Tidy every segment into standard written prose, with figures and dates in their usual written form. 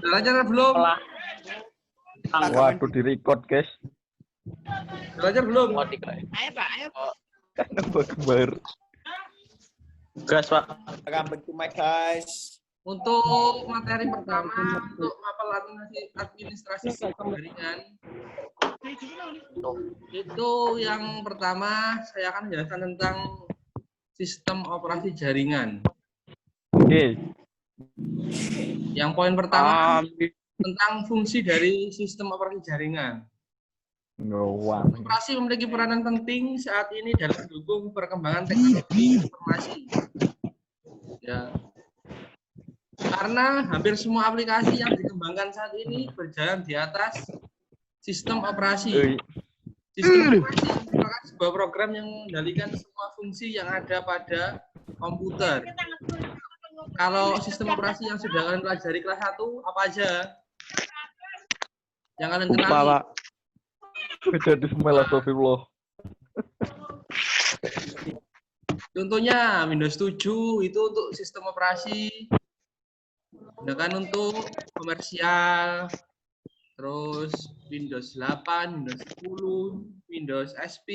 Belajar belum? Waduh, di record, guys. Belajar belum? Ayo Pak, ayo. Kembar. Gas, Pak. Welcome back to my guys. Untuk materi pertama, untuk mapel administrasi jaringan, itu yang pertama saya akan menjelaskan tentang sistem operasi jaringan. Oke. Yang poin pertama tentang fungsi dari sistem operasi jaringan. Ngawang. Operasi memiliki peranan penting saat ini dalam mendukung perkembangan teknologi informasi. Ya. Karena hampir semua aplikasi yang dikembangkan saat ini berjalan di atas sistem operasi. Sistem operasi merupakan sebuah program yang mengendalikan semua fungsi yang ada pada komputer. Kalau sistem operasi yang sudah kalian pelajari kelas 1, apa aja? Yang kalian kenali? Pak. Jadi semua astagfirullah. Contohnya Windows 7 itu untuk sistem operasi. Sedangkan untuk komersial, terus Windows 8, Windows 10, Windows XP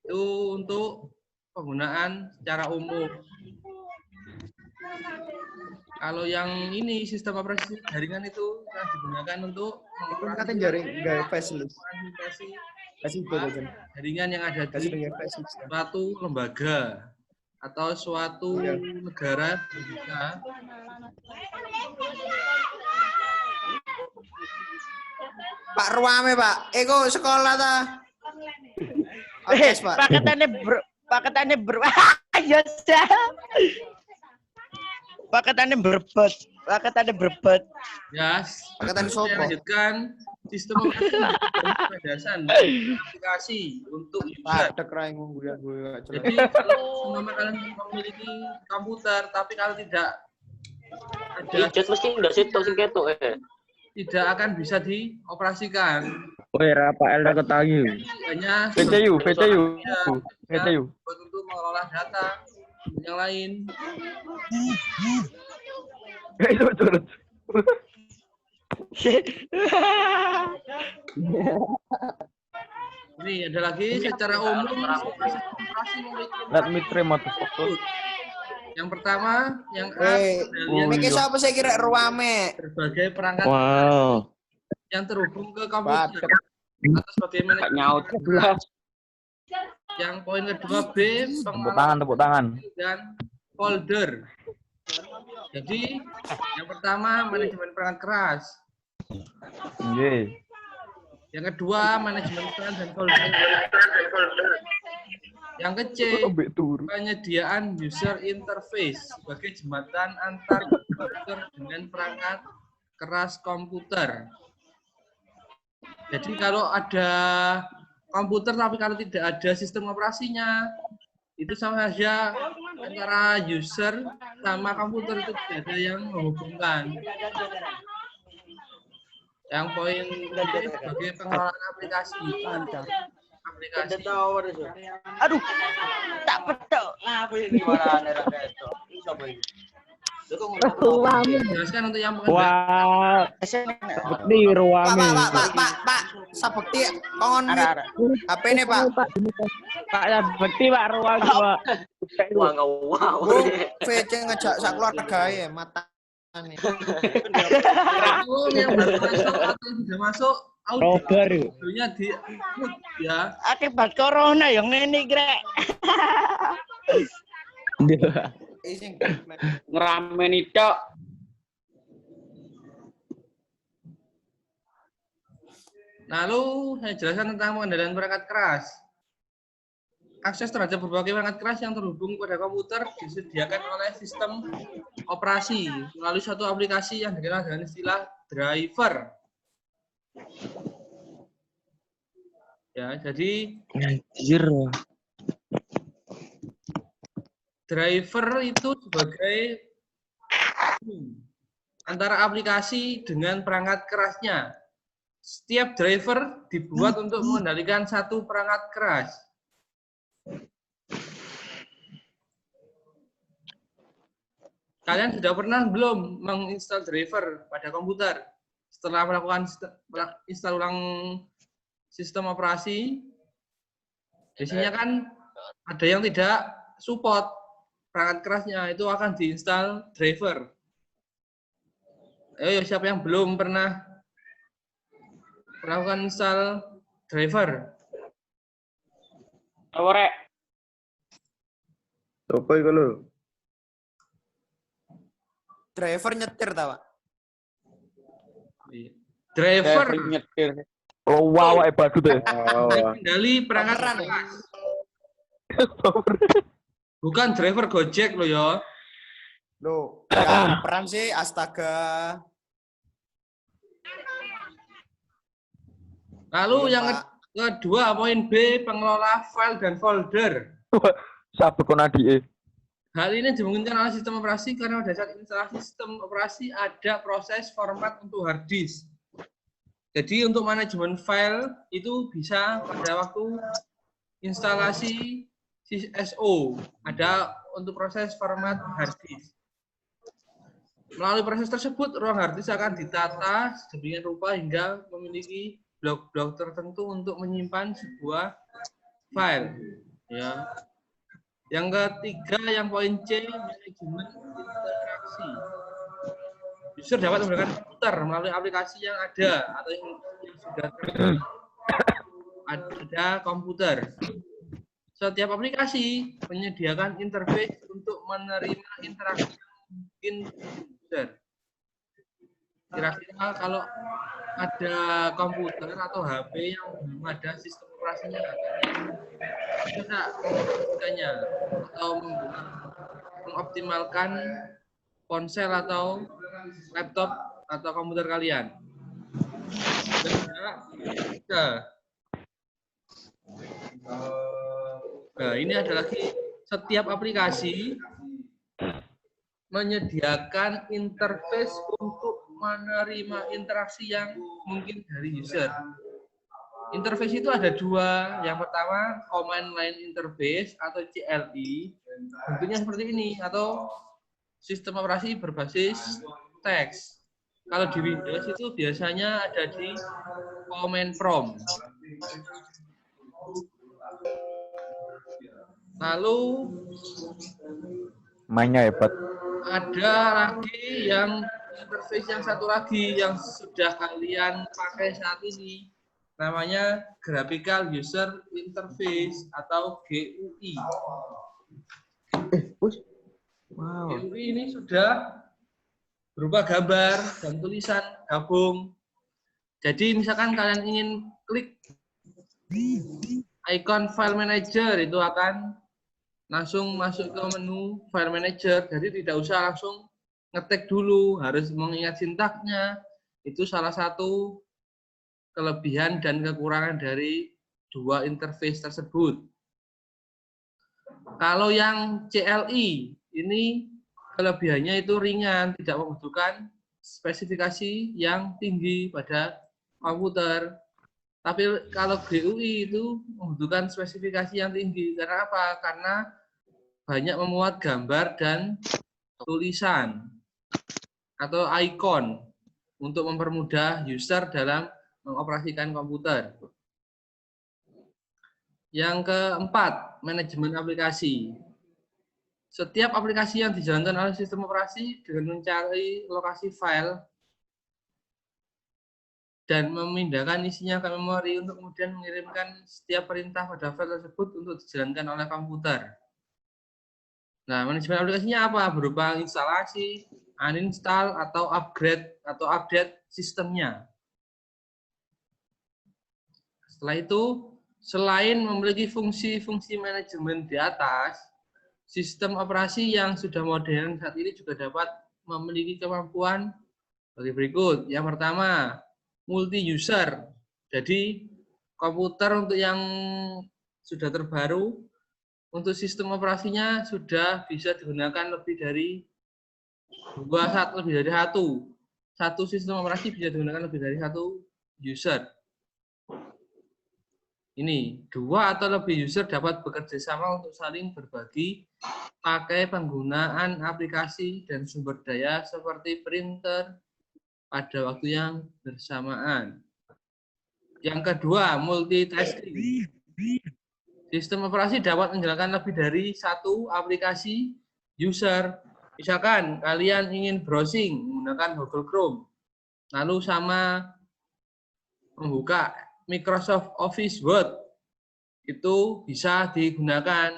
itu untuk penggunaan secara umum. Kalau yang ini sistem operasi jaringan itu yang digunakan untuk Katanya jaring nggak facelift. jaringan yang ada di suatu lembaga atau suatu negara bisa. Pak Ruame Pak, Eko sekolah ta? Pak. Paketane ayo paketane berbet. Ya, Paketane sopo? lanjutkan sistem operasi landasan aplikasi untuk user. Pak rai gue Jadi kalau semua kalian memiliki komputer tapi kalau tidak ada Ijat mesti ndak situ sing ketok tidak akan bisa dioperasikan. Woi, Rafael dah ketangi. Hanya PTU. untuk mengelola data yang lain. Itu turut. Ini ada lagi secara umum operasi memiliki Let me try motherfucker. yang pertama yang A, Mikir siapa saya kira Ruame. berbagai perangkat Wow. yang terhubung ke komputer Pak. atas bagaimana Nyaut. yang poin kedua B Tepuk tangan. dan folder. Jadi yang pertama manajemen perangkat keras, Nggih. yang kedua manajemen peran dan folder, yang kecil penyediaan user interface sebagai jembatan antar komputer dengan perangkat keras komputer. Jadi kalau ada komputer tapi kalau tidak ada sistem operasinya, itu sama saja antara user sama komputer itu tidak ada yang menghubungkan. Yang poin sebagai pengelolaan aplikasi. Aduh, tak betul. Jelaskan untuk yang Wah, bukti ruame. Pak, sabukti kongon HP ini Pak. Pak, bukti Pak ruang Pak. Wow. VC ngejak sak keluarga ya mata nih. yang baru masuk atau sudah masuk audionya di ya. Akibat corona yang ini grek. Ngeramen itu. Lalu saya jelaskan tentang pengendalian perangkat keras. Akses terhadap berbagai perangkat keras yang terhubung pada komputer disediakan oleh sistem operasi melalui suatu aplikasi yang dikenal dengan istilah driver. Ya, jadi driver itu sebagai antara aplikasi dengan perangkat kerasnya. Setiap driver dibuat untuk mengendalikan satu perangkat keras. Kalian sudah pernah belum menginstal driver pada komputer? Setelah melakukan install ulang sistem operasi, biasanya kan ada yang tidak support perangkat kerasnya, itu akan diinstal driver. Ayo, siapa yang belum pernah melakukan install driver? Sore. Apa itu lo? Driver nyetir tawa. Driver nyetir. Oh, wow, badut deh. kendali perangkat Pemeran. keras. Bukan driver Gojek lo ya. Loh, ya peran sih astaga. Lalu Iya, yang Pak. kedua, poin B, pengelola file dan folder. Sabuk konadi. Hal ini dimungkinkan oleh sistem operasi karena pada saat instalasi sistem operasi ada proses format untuk hard disk. Jadi untuk manajemen file itu bisa pada waktu instalasi SO, ada untuk proses format hard disk. Melalui proses tersebut, ruang hard disk akan ditata sedemikian rupa hingga memiliki blok-blok tertentu untuk menyimpan sebuah file. Ya. Yang ketiga, yang poin C, manajemen interaksi. User dapat menggunakan komputer melalui aplikasi yang ada atau yang sudah ada komputer. Setiap aplikasi menyediakan interface untuk menerima interaksi user. Kira-kira kalau ada komputer atau HP yang belum ada sistem operasinya, bisa mengoperasikannya atau mengoptimalkan ponsel atau laptop atau komputer kalian. Nah, ini ada lagi, setiap aplikasi menyediakan interface untuk menerima interaksi yang mungkin dari user. Interface itu ada dua. Yang pertama, command line interface atau CLI. Bentuknya seperti ini, atau sistem operasi berbasis teks. Kalau di Windows itu biasanya ada di command prompt. Lalu Mainnya hebat. ada lagi yang interface yang satu lagi yang sudah kalian pakai saat ini, namanya Graphical User Interface atau GUI. Wow. GUI ini sudah berupa gambar dan tulisan gabung. Jadi misalkan kalian ingin klik icon File Manager, itu akan langsung masuk ke menu File Manager. Jadi tidak usah langsung ngetik dulu, harus mengingat sintaknya. Itu salah satu kelebihan dan kekurangan dari dua interface tersebut. Kalau yang CLI, ini kelebihannya itu ringan, tidak membutuhkan spesifikasi yang tinggi pada komputer. Tapi kalau GUI itu membutuhkan spesifikasi yang tinggi. Karena apa? Karena banyak memuat gambar dan tulisan atau icon untuk mempermudah user dalam mengoperasikan komputer. Yang keempat, manajemen aplikasi. Setiap aplikasi yang dijalankan oleh sistem operasi dengan mencari lokasi file dan memindahkan isinya ke memori untuk kemudian mengirimkan setiap perintah pada file tersebut untuk dijalankan oleh komputer. Nah, manajemen aplikasinya apa? Berupa instalasi, uninstall, atau update sistemnya. Setelah itu, selain memiliki fungsi-fungsi manajemen di atas, sistem operasi yang sudah modern saat ini juga dapat memiliki kemampuan seperti berikut. Yang pertama, multi-user. Jadi, komputer untuk yang sudah terbaru, untuk sistem operasinya sudah bisa digunakan lebih dari satu. Satu sistem operasi bisa digunakan lebih dari satu user. Ini, 2 atau lebih user dapat bekerja sama untuk saling berbagi pakai penggunaan aplikasi dan sumber daya seperti printer pada waktu yang bersamaan. Yang kedua, multitasking. Sistem operasi dapat menjalankan lebih dari satu aplikasi user. Misalkan kalian ingin browsing menggunakan Google Chrome, lalu sama membuka Microsoft Office Word, itu bisa digunakan.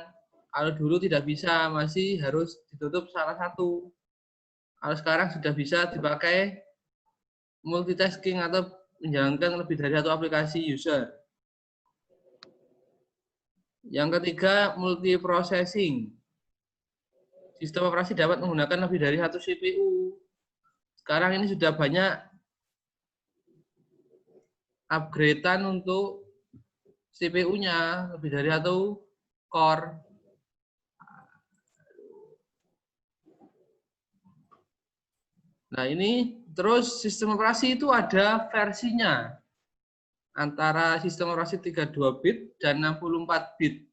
Kalau dulu tidak bisa, masih harus ditutup salah satu. Kalau sekarang sudah bisa dipakai multitasking atau menjalankan lebih dari satu aplikasi user. Yang ketiga, multiprocessing. Sistem operasi dapat menggunakan lebih dari satu CPU. Sekarang ini sudah banyak upgrade-an untuk CPU-nya, lebih dari satu core. Nah ini, terus sistem operasi itu ada versinya. Antara sistem operasi 32 bit dan 64 bit.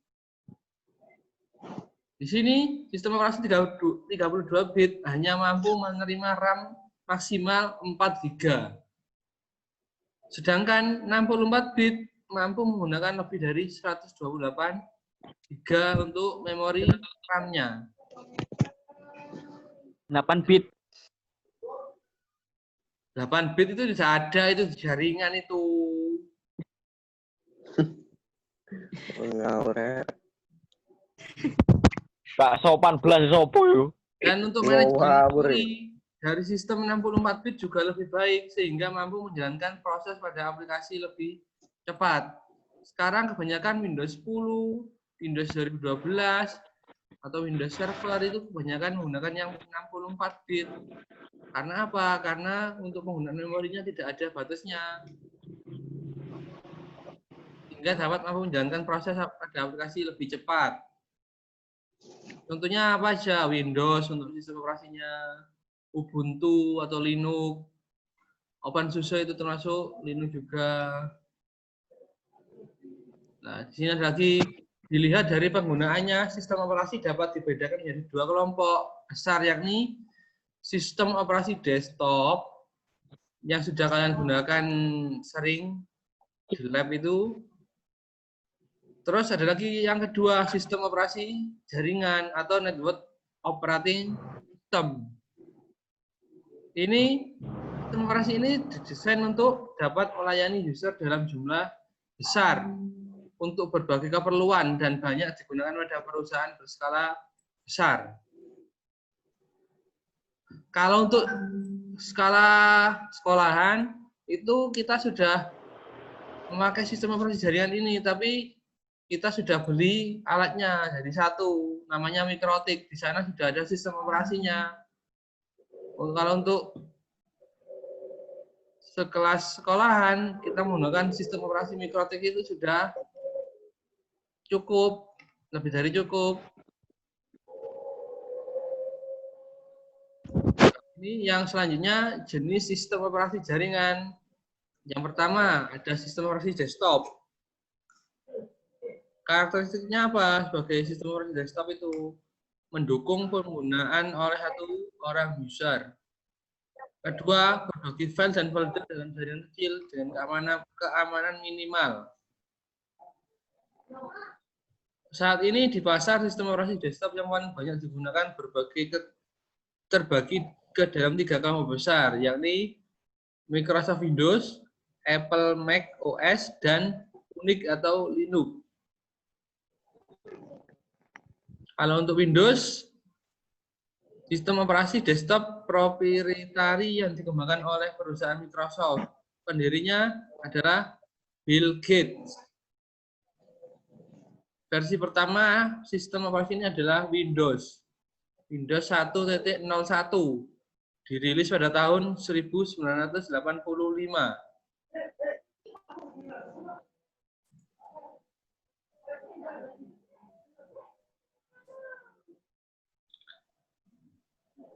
Di sini sistem operasi 32 bit hanya mampu menerima RAM maksimal 4 GB. Sedangkan 64 bit mampu menggunakan lebih dari 128 GB untuk memori RAM-nya. 8 bit. 8 bit itu tidak ada, itu jaringan itu. Gak sopan belas sopo yo. Dan untuk manajemen memori dari sistem 64 bit juga lebih baik sehingga mampu menjalankan proses pada aplikasi lebih cepat. Sekarang kebanyakan Windows 10, Windows 2012 atau Windows Server itu kebanyakan menggunakan yang 64 bit. Karena apa? Karena untuk penggunaan memorinya tidak ada batasnya. Sehingga dapat mampu menjalankan proses pada aplikasi lebih cepat. Contohnya apa aja? Windows untuk sistem operasinya, Ubuntu atau Linux, OpenSUSE itu termasuk Linux juga. Nah, di sini ada lagi dilihat dari penggunaannya, sistem operasi dapat dibedakan menjadi 2 kelompok besar, yakni sistem operasi desktop yang sudah kalian gunakan sering di lab itu. Terus ada lagi yang kedua, sistem operasi jaringan atau network operating system. Ini sistem operasi ini didesain untuk dapat melayani user dalam jumlah besar untuk berbagai keperluan dan banyak digunakan pada perusahaan berskala besar. Kalau untuk skala sekolahan itu kita sudah memakai sistem operasi jaringan ini, tapi kita sudah beli alatnya jadi satu, namanya Mikrotik. Di sana sudah ada sistem operasinya. Kalau untuk sekelas sekolahan kita menggunakan sistem operasi Mikrotik itu sudah cukup, lebih dari cukup. Ini yang selanjutnya jenis sistem operasi jaringan. Yang pertama ada sistem operasi desktop. Karakteristiknya apa sebagai sistem operasi desktop itu? Mendukung penggunaan oleh satu orang user. Kedua, berbagi file dan folder dalam jaringan kecil dengan keamanan minimal. Saat ini di pasar sistem operasi desktop yang paling banyak digunakan terbagi ke dalam 3 kelompok besar, yakni Microsoft Windows, Apple Mac OS, dan Unix atau Linux. Kalau untuk Windows, sistem operasi desktop proprietari yang dikembangkan oleh perusahaan Microsoft. Pendirinya adalah Bill Gates. Versi pertama sistem operasi ini adalah Windows 1.01, dirilis pada tahun 1985.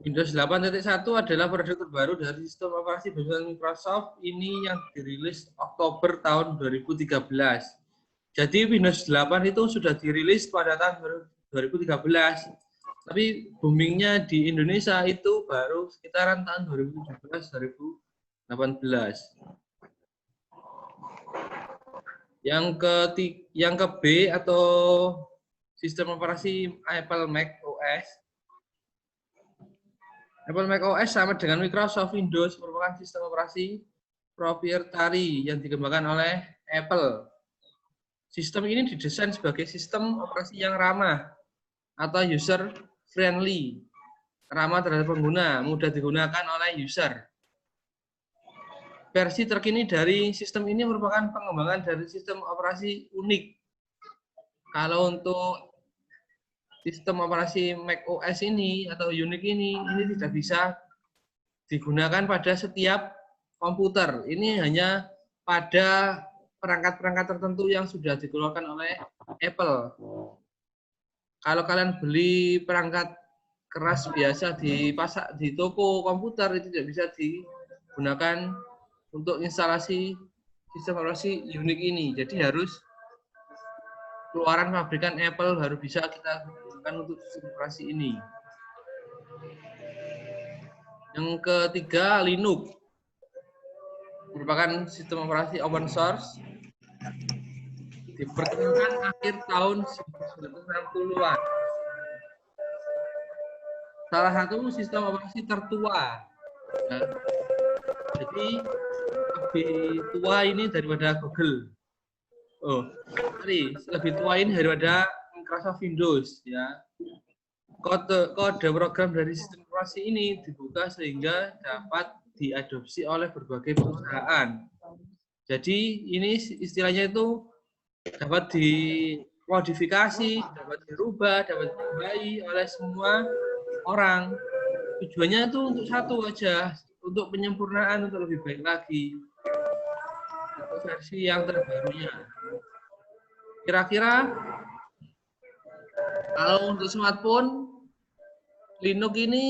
Windows 8.1 adalah produk terbaru dari sistem operasi buatan Microsoft ini yang dirilis Oktober tahun 2013. Jadi Windows 8 itu sudah dirilis pada tahun 2013. Tapi boomingnya di Indonesia itu baru sekitaran tahun 2017-2018. Yang ke B atau sistem operasi Apple Mac OS. Apple Mac OS sama dengan Microsoft Windows merupakan sistem operasi proprietary yang dikembangkan oleh Apple. Sistem ini didesain sebagai sistem operasi yang ramah atau user friendly, ramah terhadap pengguna, mudah digunakan oleh user. Versi terkini dari sistem ini merupakan pengembangan dari sistem operasi unik. Kalau untuk sistem operasi Mac OS ini atau unik ini tidak bisa digunakan pada setiap komputer. Ini hanya pada perangkat-perangkat tertentu yang sudah dikeluarkan oleh Apple. Kalau kalian beli perangkat keras biasa di pasar di toko komputer itu tidak bisa digunakan untuk instalasi sistem operasi unik ini. Jadi harus keluaran pabrikan Apple baru bisa kita gunakan untuk sistem operasi ini. Yang ketiga, Linux merupakan sistem operasi open source diperkenalkan akhir tahun 1960-an. Salah satu sistem operasi tertua. Ya. Jadi lebih tua ini daripada Google. Lebih tua ini daripada Microsoft Windows. Ya. Kode program dari sistem operasi ini dibuka sehingga dapat diadopsi oleh berbagai perusahaan. Jadi ini istilahnya itu dapat dimodifikasi, dapat dirubah, dapat ditambahi oleh semua orang. Tujuannya itu untuk satu aja, untuk penyempurnaan, untuk lebih baik lagi. Untuk versi yang terbarunya. Kira-kira kalau untuk smartphone, Linux ini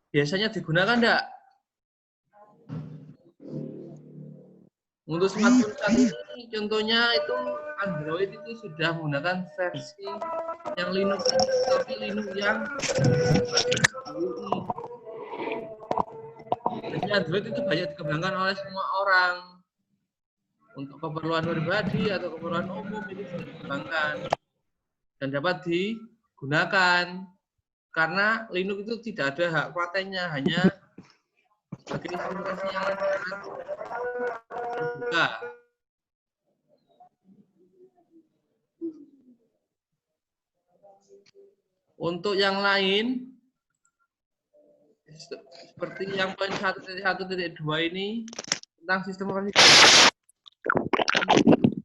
biasanya digunakan enggak? Untuk smartphone saat ini, contohnya itu Android itu sudah menggunakan versi yang Linux, tapi Linux yang GUI. Jadi Android itu banyak dikembangkan oleh semua orang untuk keperluan pribadi atau keperluan umum itu sudah dikembangkan dan dapat digunakan karena Linux itu tidak ada hak patennya, hanya sebagai aplikasi yang terbuka. Untuk yang lain, seperti yang poin 1.1.2 ini tentang sistem operasi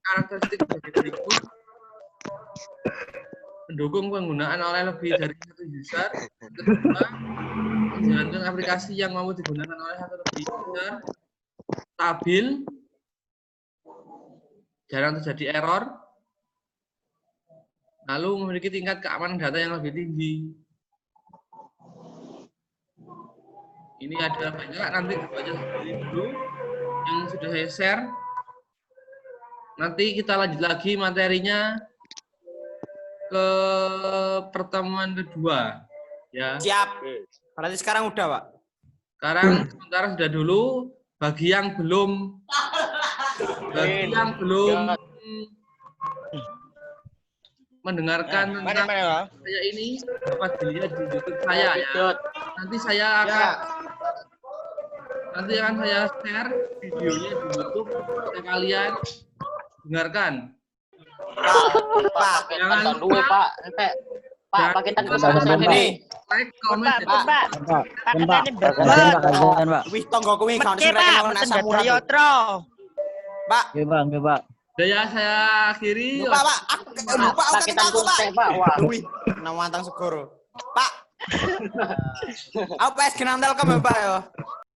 karakteristik sebagai berikut. Mendukung penggunaan oleh lebih dari satu user. Kedua, menjalankan aplikasi yang mau digunakan oleh satu lebih user. Stabil, jarang terjadi error. Lalu memiliki tingkat keamanan data yang lebih tinggi. Ini ada banyak, nanti baca sendiri dulu yang sudah saya share. Nanti kita lanjut lagi materinya ke pertemuan kedua. Ya. Siap. Berarti sekarang udah, Pak? Sekarang sementara sudah dulu. Bagi yang belum mendengarkan tentang saya ini dapat dilihat di YouTube saya ya. Nanti saya akan saya share videonya di YouTube supaya kalian dengarkan. Pak, jangan lupa Pak. Pak, paketan ini. Like, comment, Pak. Paketane berbet. Wih, tonggo kuwi kan sing rekam ana samurai. Pak. Nggih, Pak, nggih, Pak. Ya, saya akhiri. Lupa, Pak. Aku lupa paketan teh, Pak. Wah. Wih, nawantang segoro. Pak. Aku PS genam Telkom ya, Pak ya.